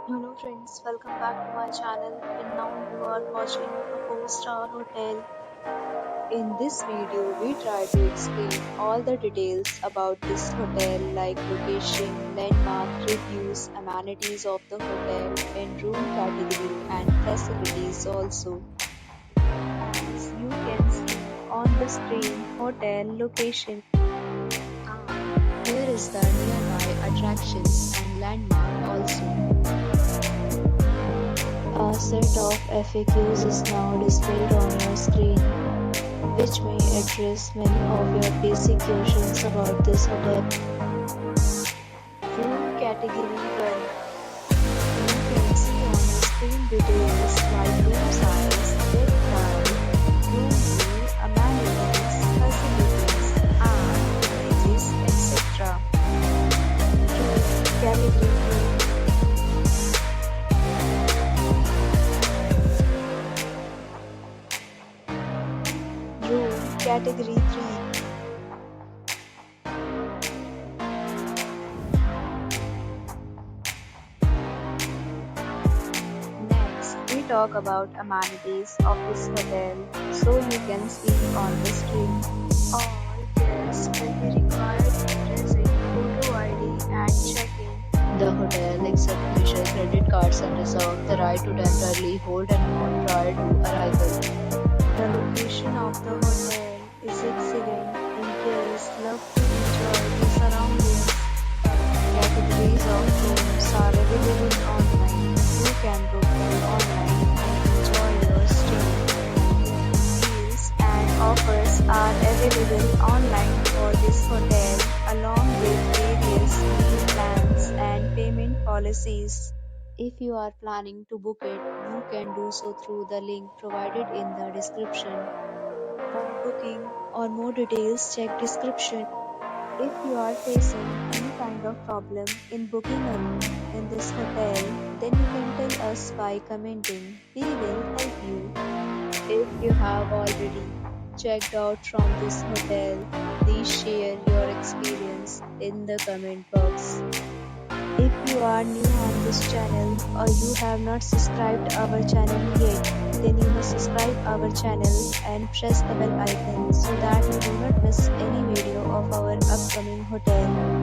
Hello friends, welcome back to my channel and now you are watching a 4-star hotel. In this video, we try to explain all the details about this hotel like location, landmark, reviews, amenities of the hotel and room category and facilities also. As you can see on the screen, hotel location. Here is the nearby attractions and landmark also. A set of FAQs is now displayed on your screen, which may address many of your basic questions about this hotel. Room category 1. You can see on the screen details like room size, bed type, room view, amenities, facilities, and images, etc. Room category 2. Room category 3. Next, we talk about amenities of this hotel. So you can see on the screen. All guests will be required to present photo ID and check-in. The hotel accepts major credit cards and reserves the right to temporarily hold an amount prior to arrival. The location of the hotel is excellent and guests love to enjoy the surroundings. Categories of rooms are available online. You can book them online and enjoy your stay. Deals and offers are available online for this hotel along with various meal plans and payment policies. If you are planning to book it, you can do so through the link provided in the description. For booking or more details, check description. If you are facing any kind of problem in booking a room in this hotel, then you can tell us by commenting. We will help you. If you have already checked out from this hotel, please share your experience in the comment box. If you are new on this channel or you have not subscribed our channel yet, then you must subscribe our channel and press the bell icon so that you do not miss any video of our upcoming hotel.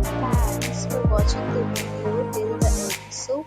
Thanks for watching the video till the end. So